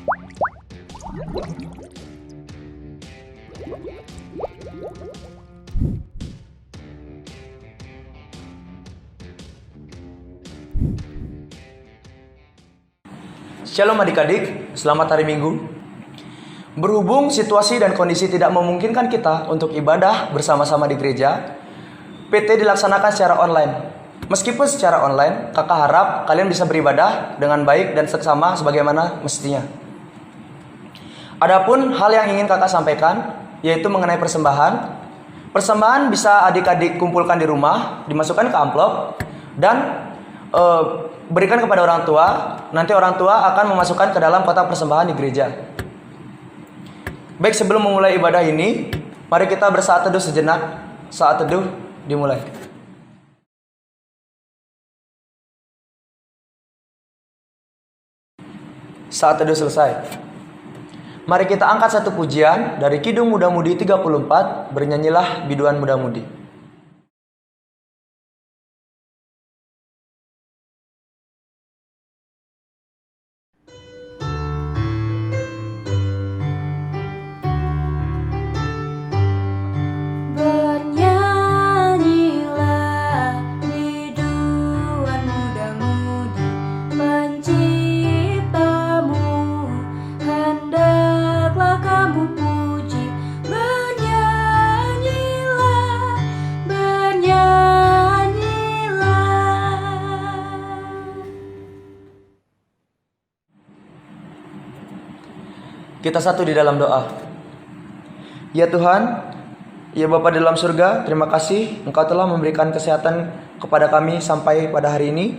Shalom adik-adik, selamat hari Minggu. Berhubung situasi dan kondisi tidak memungkinkan kita untuk ibadah bersama-sama di gereja, PT dilaksanakan secara online. Meskipun secara online, kakak harap kalian bisa beribadah dengan baik dan seksama sebagaimana mestinya. Adapun hal yang ingin kakak sampaikan, yaitu mengenai persembahan. Persembahan bisa adik-adik kumpulkan di rumah, dimasukkan ke amplop, dan berikan kepada orang tua. Nanti orang tua akan memasukkan ke dalam kotak persembahan di gereja. Baik, sebelum memulai ibadah ini, mari kita bersaat teduh sejenak. Saat teduh dimulai. Saat teduh selesai. Mari kita angkat satu pujian dari Kidung Muda-Mudi 34, bernyanyilah Biduan Muda-Mudi. Kita satu di dalam doa. Ya Tuhan, ya Bapa di dalam surga, terima kasih Engkau telah memberikan kesehatan kepada kami sampai pada hari ini.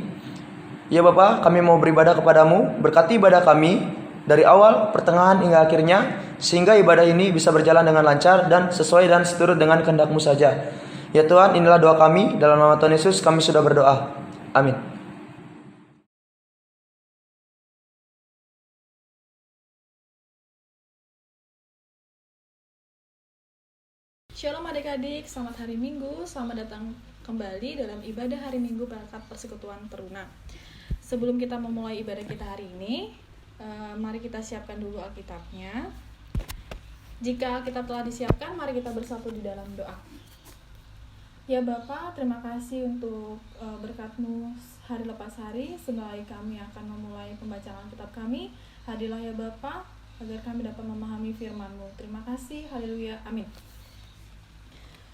Ya Bapa, kami mau beribadah kepadamu, berkati ibadah kami dari awal, pertengahan hingga akhirnya, sehingga ibadah ini bisa berjalan dengan lancar dan sesuai dan seturut dengan kehendak-Mu saja. Ya Tuhan, inilah doa kami, dalam nama Tuhan Yesus kami sudah berdoa. Amin. Shalom adik-adik, selamat hari Minggu, selamat datang kembali dalam ibadah hari Minggu berkat Persekutuan Teruna. Sebelum kita memulai ibadah kita hari ini, mari kita siapkan dulu Alkitabnya. Jika Alkitab telah disiapkan, mari kita bersatu di dalam doa. Ya Bapa, terima kasih untuk berkat-Mu hari lepas hari, sebagai kami akan memulai pembacaan Alkitab kami. Hadirlah ya Bapa, agar kami dapat memahami firman-Mu. Terima kasih, haleluya, amin.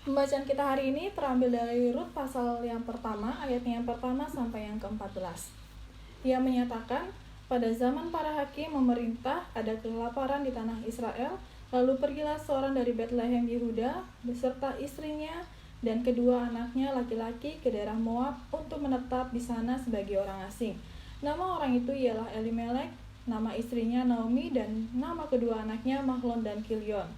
Pembacaan kita hari ini terambil dari Rut pasal yang pertama, ayatnya yang pertama sampai yang ke-14. Ia menyatakan, pada zaman para hakim memerintah ada kelaparan di tanah Israel, lalu pergilah seorang dari Betlehem Yehuda beserta istrinya dan kedua anaknya laki-laki ke daerah Moab untuk menetap di sana sebagai orang asing. Nama orang itu ialah Elimelek, nama istrinya Naomi, dan nama kedua anaknya Mahlon dan Kilion.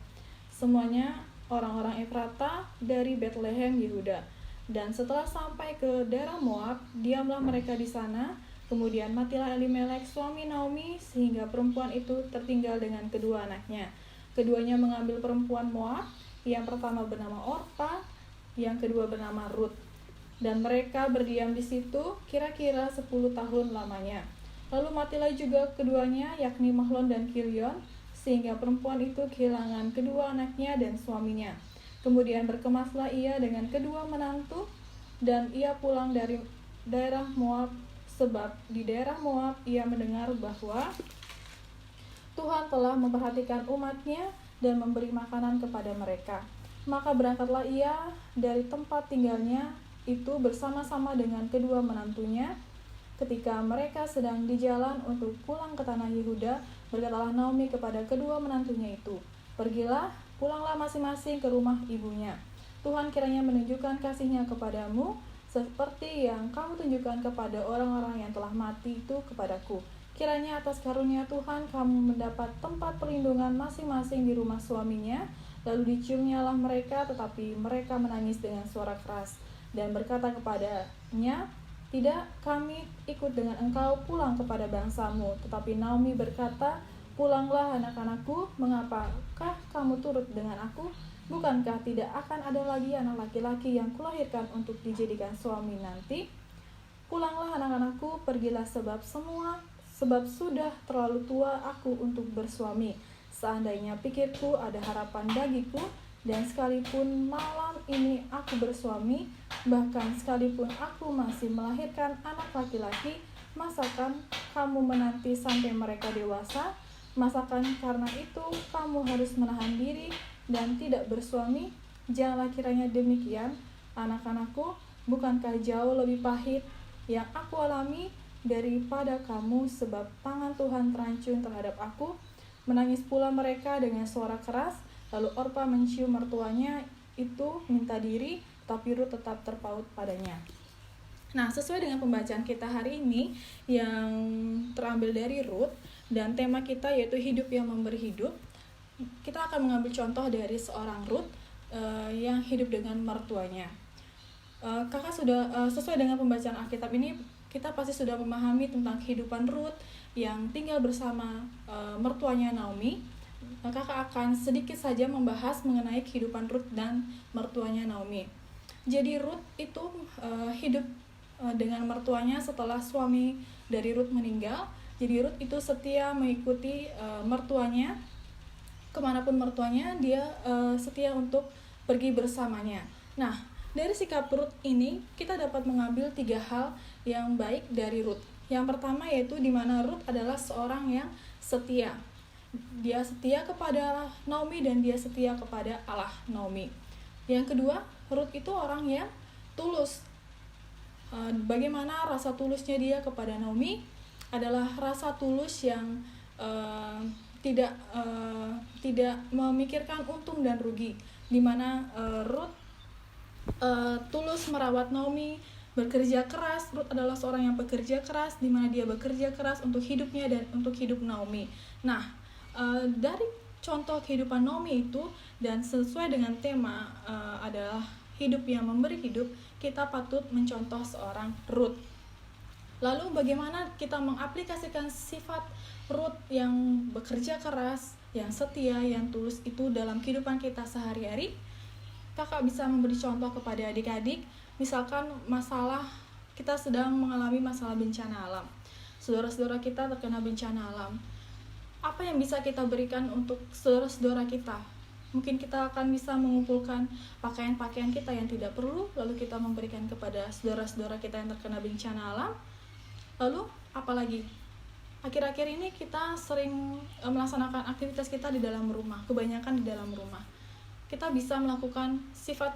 Semuanya orang-orang Efrata dari Betlehem Yehuda. Dan setelah sampai ke daerah Moab, diamlah mereka di sana. Kemudian matilah Elimelek suami Naomi, sehingga perempuan itu tertinggal dengan kedua anaknya. Keduanya mengambil perempuan Moab, yang pertama bernama Orpa, yang kedua bernama Rut. Dan mereka berdiam di situ kira-kira 10 tahun lamanya. Lalu matilah juga keduanya, yakni Mahlon dan Kilion, sehingga perempuan itu kehilangan kedua anaknya dan suaminya. Kemudian berkemaslah ia dengan kedua menantu, dan ia pulang dari daerah Moab, sebab di daerah Moab ia mendengar bahwa Tuhan telah memperhatikan umatnya dan memberi makanan kepada mereka. Maka berangkatlah ia dari tempat tinggalnya itu bersama-sama dengan kedua menantunya. Ketika mereka sedang di jalan untuk pulang ke tanah Yehuda, berkatalah Naomi kepada kedua menantunya itu, "Pergilah, pulanglah masing-masing ke rumah ibunya. Tuhan kiranya menunjukkan kasih-Nya kepadamu, seperti yang kamu tunjukkan kepada orang-orang yang telah mati itu kepadaku. Kiranya atas karunia Tuhan kamu mendapat tempat perlindungan masing-masing di rumah suaminya." Lalu diciumnyalah mereka, tetapi mereka menangis dengan suara keras dan berkata kepadanya, "Tidak, kami ikut dengan engkau pulang kepada bangsamu." Tetapi Naomi berkata, "Pulanglah anak-anakku, mengapakah kamu turut dengan aku? Bukankah tidak akan ada lagi anak laki-laki yang kulahirkan untuk dijadikan suami nanti? Pulanglah anak-anakku, pergilah sebab semua sebab sudah terlalu tua aku untuk bersuami. Seandainya pikirku ada harapan bagiku, dan sekalipun malam ini aku bersuami, bahkan sekalipun aku masih melahirkan anak laki-laki, masakan kamu menanti sampai mereka dewasa? Masakan karena itu kamu harus menahan diri dan tidak bersuami? Janganlah kiranya demikian, anak-anakku. Bukankah jauh lebih pahit yang aku alami daripada kamu, sebab tangan Tuhan terancun terhadap aku? Menangis pula mereka dengan suara keras. Lalu Orpa mencium mertuanya itu minta diri, tapi Rut tetap terpaut padanya. Nah, sesuai dengan pembacaan kita hari ini yang terambil dari Rut, dan tema kita yaitu hidup yang memberi hidup, kita akan mengambil contoh dari seorang Rut yang hidup dengan mertuanya. Kakak sudah sesuai dengan pembacaan Alkitab ini, kita pasti sudah memahami tentang kehidupan Rut yang tinggal bersama mertuanya Naomi. Kakak akan sedikit saja membahas mengenai kehidupan Rut dan mertuanya Naomi. Jadi Rut itu hidup dengan mertuanya setelah suami dari Rut meninggal. Jadi Rut itu setia mengikuti mertuanya, kemanapun mertuanya dia setia untuk pergi bersamanya. Nah, dari sikap Rut ini kita dapat mengambil 3 hal yang baik dari Rut. Yang pertama yaitu di mana Rut adalah seorang yang setia. Dia setia kepada Naomi dan dia setia kepada Allah Naomi. Yang kedua, Rut itu orang yang tulus. Bagaimana rasa tulusnya dia kepada Naomi? Adalah rasa tulus yang tidak memikirkan untung dan rugi, di mana Rut tulus merawat Naomi, bekerja keras. Rut adalah seorang yang bekerja keras, di mana dia bekerja keras untuk hidupnya dan untuk hidup Naomi. Nah, dari contoh kehidupan Naomi itu dan sesuai dengan tema adalah hidup yang memberi hidup, kita patut mencontoh seorang Rut. Lalu bagaimana kita mengaplikasikan sifat Rut yang bekerja keras, yang setia, yang tulus itu dalam kehidupan kita sehari-hari? Kakak bisa memberi contoh kepada adik-adik, misalkan kita sedang mengalami masalah bencana alam. Saudara-saudara kita terkena bencana alam. Apa yang bisa kita berikan untuk saudara-saudara kita? Mungkin kita akan bisa mengumpulkan pakaian-pakaian kita yang tidak perlu, lalu kita memberikan kepada saudara-saudara kita yang terkena bencana alam. Lalu, apalagi? Akhir-akhir ini kita sering melaksanakan aktivitas kita di dalam rumah, kebanyakan di dalam rumah. Kita bisa melakukan sifat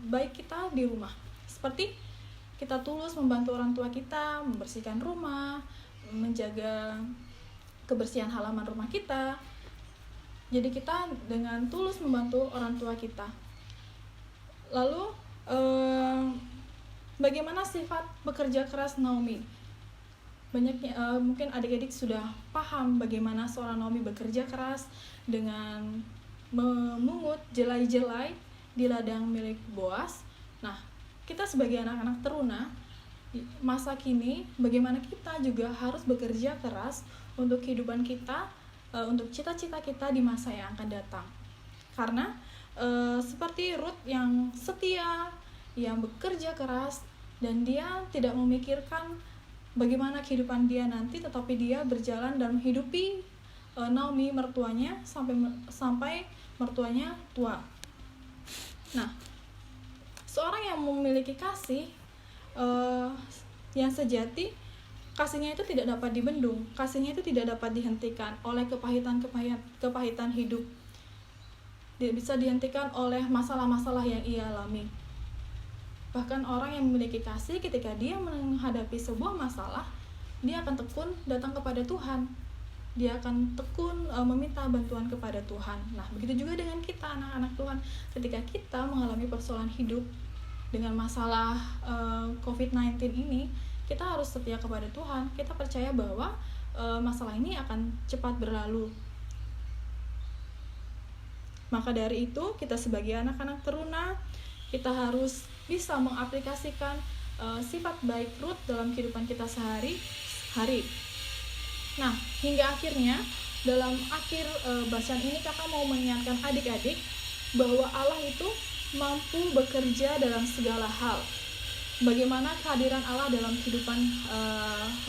baik kita di rumah. Seperti kita tulus membantu orang tua kita, membersihkan rumah, menjaga kebersihan halaman rumah kita. Jadi kita dengan tulus membantu orang tua kita. Lalu bagaimana sifat bekerja keras Naomi? Mungkin adik-adik sudah paham bagaimana seorang Naomi bekerja keras dengan memungut jelai-jelai di ladang milik Boas. Nah, kita sebagai anak-anak teruna masa kini, bagaimana kita juga harus bekerja keras untuk kehidupan kita, untuk cita-cita kita di masa yang akan datang. Karena seperti Rut yang setia, yang bekerja keras, dan dia tidak memikirkan bagaimana kehidupan dia nanti, tetapi dia berjalan dan menghidupi Naomi mertuanya sampai mertuanya tua. Nah, seorang yang memiliki kasih yang sejati, kasihnya itu tidak dapat dibendung, kasihnya itu tidak dapat dihentikan oleh kepahitan hidup. Tidak bisa dihentikan oleh masalah-masalah yang ia alami. Bahkan orang yang memiliki kasih, ketika dia menghadapi sebuah masalah, dia akan tekun datang kepada Tuhan. Dia akan tekun meminta bantuan kepada Tuhan. Nah, begitu juga dengan kita anak-anak Tuhan. Ketika kita mengalami persoalan hidup dengan masalah COVID-19 ini, kita harus setia kepada Tuhan. Kita percaya bahwa masalah ini akan cepat berlalu. Maka dari itu, kita sebagai anak-anak teruna, kita harus bisa mengaplikasikan sifat baik Rut dalam kehidupan kita sehari-hari. Nah, hingga akhirnya, dalam akhir bacaan ini kakak mau mengingatkan adik-adik bahwa Allah itu mampu bekerja dalam segala hal. Bagaimana kehadiran Allah dalam kehidupan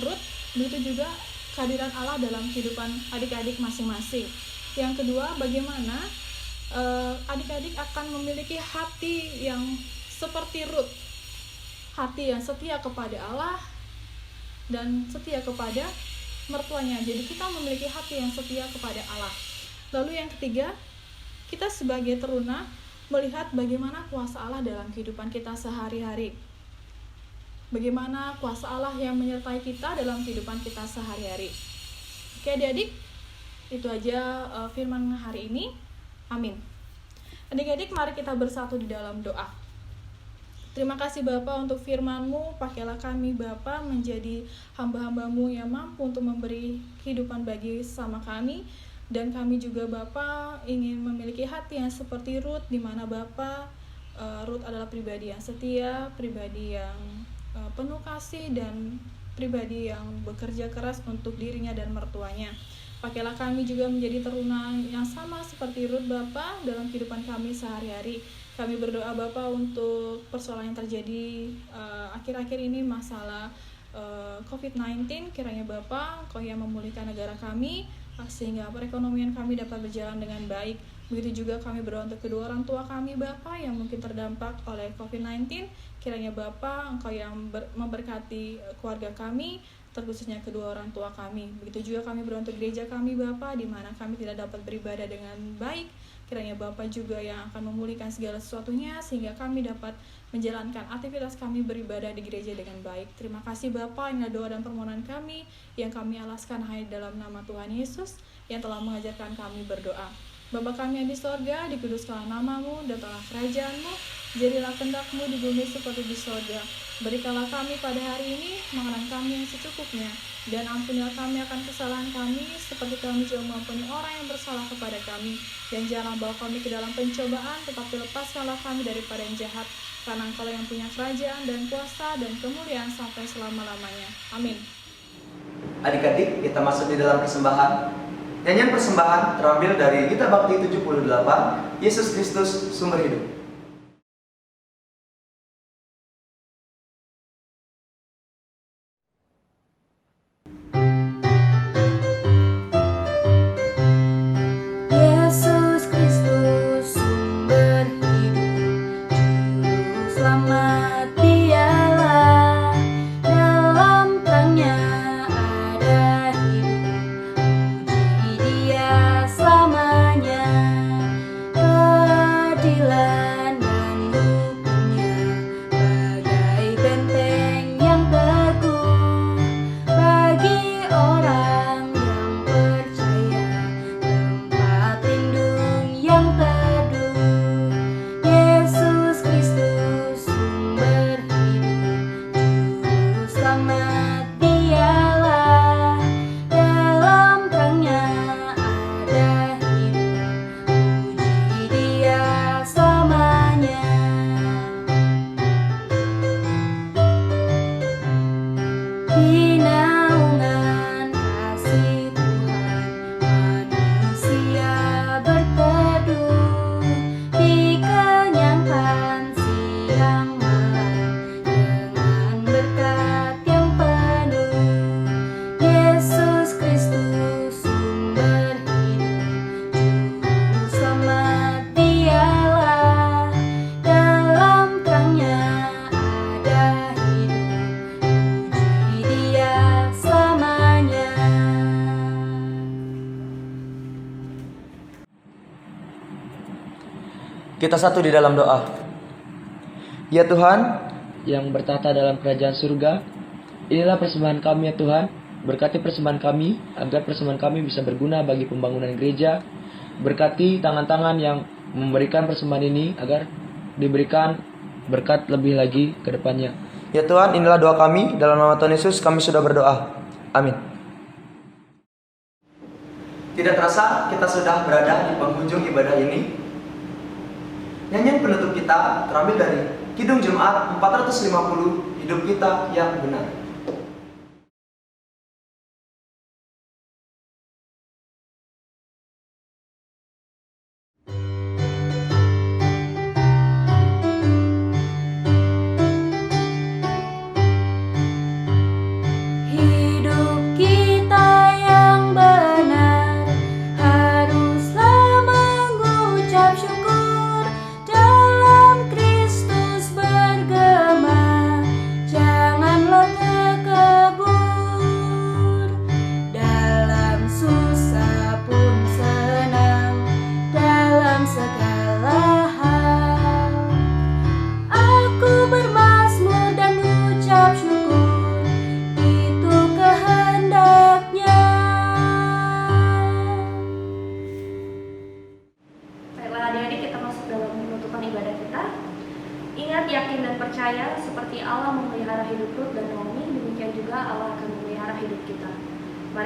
Rut Begitu juga kehadiran Allah dalam kehidupan adik-adik masing-masing. Yang kedua, bagaimana adik-adik akan memiliki hati yang seperti Rut, hati yang setia kepada Allah dan setia kepada mertuanya. Jadi kita memiliki hati yang setia kepada Allah. Lalu yang ketiga, kita sebagai teruna melihat bagaimana kuasa Allah dalam kehidupan kita sehari-hari. Bagaimana kuasa Allah yang menyertai kita dalam kehidupan kita sehari-hari. Oke adik-adik, itu aja firman hari ini. Amin. Adik-adik, mari kita bersatu di dalam doa. Terima kasih Bapa untuk firman-Mu. Pakailah kami Bapa menjadi hamba-hamba-Mu yang mampu untuk memberi kehidupan bagi sama kami. Dan kami juga Bapa ingin memiliki hati yang seperti Rut, di mana Bapa Rut adalah pribadi yang setia, pribadi yang penuh kasih, dan pribadi yang bekerja keras untuk dirinya dan mertuanya. Pakailah kami juga menjadi teruna yang sama seperti Rut Bapa dalam kehidupan kami sehari-hari. Kami berdoa Bapa untuk persoalan yang terjadi akhir-akhir ini, masalah COVID-19. Kiranya Bapa Engkau yang memulihkan negara kami, sehingga perekonomian kami dapat berjalan dengan baik. Begitu juga kami berdoa untuk kedua orang tua kami Bapa yang mungkin terdampak oleh COVID-19. Kiranya Bapa Engkau yang memberkati keluarga kami, terkhususnya kedua orang tua kami. Begitu juga kami berdoa untuk gereja kami Bapa, di mana kami tidak dapat beribadah dengan baik. Kiranya Bapa juga yang akan memulihkan segala sesuatunya, sehingga kami dapat menjalankan aktivitas kami beribadah di gereja dengan baik. Terima kasih Bapa, inilah doa dan permohonan kami yang kami alaskan hanya dalam nama Tuhan Yesus yang telah mengajarkan kami berdoa. Bapa kami yang di sorga, dikuduskanlah nama-Mu, datanglah kerajaan-Mu, jadilah kehendak-Mu di bumi seperti di sorga. Berikanlah kami pada hari ini makanan kami yang secukupnya, dan ampunilah kami akan kesalahan kami, seperti kami juga mengampuni orang yang bersalah kepada kami. Dan janganlah bawa kami ke dalam pencobaan, tetapi lepaskanlah kami daripada yang jahat, karena Engkau yang punya kerajaan dan kuasa dan kemuliaan sampai selama-lamanya. Amin. Adik-adik, kita masuk di dalam persembahan. Nyanyian persembahan terambil dari Gita Bakti 78, Yesus Kristus Sumber Hidup. Yesus Kristus sumber hidup, juru selamat Dialah, dalam terangnya ada hidup, puji Dia selamanya. Keadilan dan hukumnya bagai benteng yang teguh bagi orang yang percaya, tempat lindung yang teduh. Yesus Kristus sumber hidup, juru selamat Dialah, dalam terangnya ada hidup, puji Dia selamanya. Di naungan kasih Tuhan, manusia berteduh, dikenyangkan siang malam dengan berkat yang penuh. Yesus Kristus sumber hidup, juru selamat Dialah, dalam terangnya ada hidup, puji Dia selamanya. Kita satu di dalam doa. Ya Tuhan, yang bertata dalam kerajaan surga, inilah persembahan kami ya Tuhan. Berkati persembahan kami, agar persembahan kami bisa berguna bagi pembangunan gereja. Berkati tangan-tangan yang memberikan persembahan ini, agar diberikan berkat lebih lagi ke depannya. ya Tuhan, inilah doa kami. Dalam nama Tuhan Yesus kami sudah berdoa. Amin. Tidak terasa kita sudah berada di penghujung ibadah ini. Nyanyian penutup kita terambil dari Kidung Jemaat 450, Hidup Kita Yang Benar. Hidup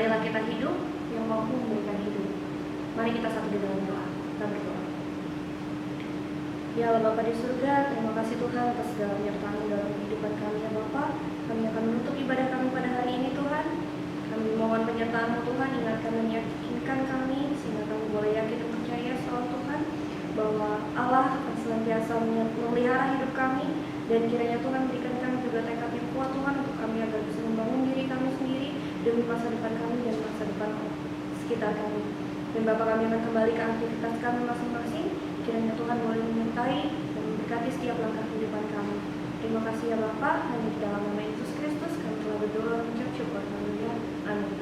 marilah kita hidup yang mampu memberikan hidup. Mari kita satu di dalam doa. Kita berdoa. Ya Allah Bapa di surga, terima kasih Tuhan atas segala penyertaan dalam kehidupan kami ya Bapa. Kami akan menutup ibadah kami pada hari ini Tuhan. Kami mohon penyertaan-Mu Tuhan, ingatkan dan yakinkan kami sehingga kami boleh yakin dan percaya soal Tuhan bahwa Allah akan senantiasa memelihara hidup kami, dan kiranya Tuhan berikan kami juga tekad yang kuat Tuhan untuk kami agar bisa membangun diri kami sendiri demi masa depan kami dan masa depan sekitar kami. Dan Bapa, kami akan kembali ke aktivitas kami masing-masing. Kiranya Tuhan boleh menyertai dan memberkati setiap langkah kehidupan kami. Terima kasih ya Bapa, hanya di dalam nama Yesus Kristus kami telah berdoa dan mengucap syukur. Haleluya. Amin.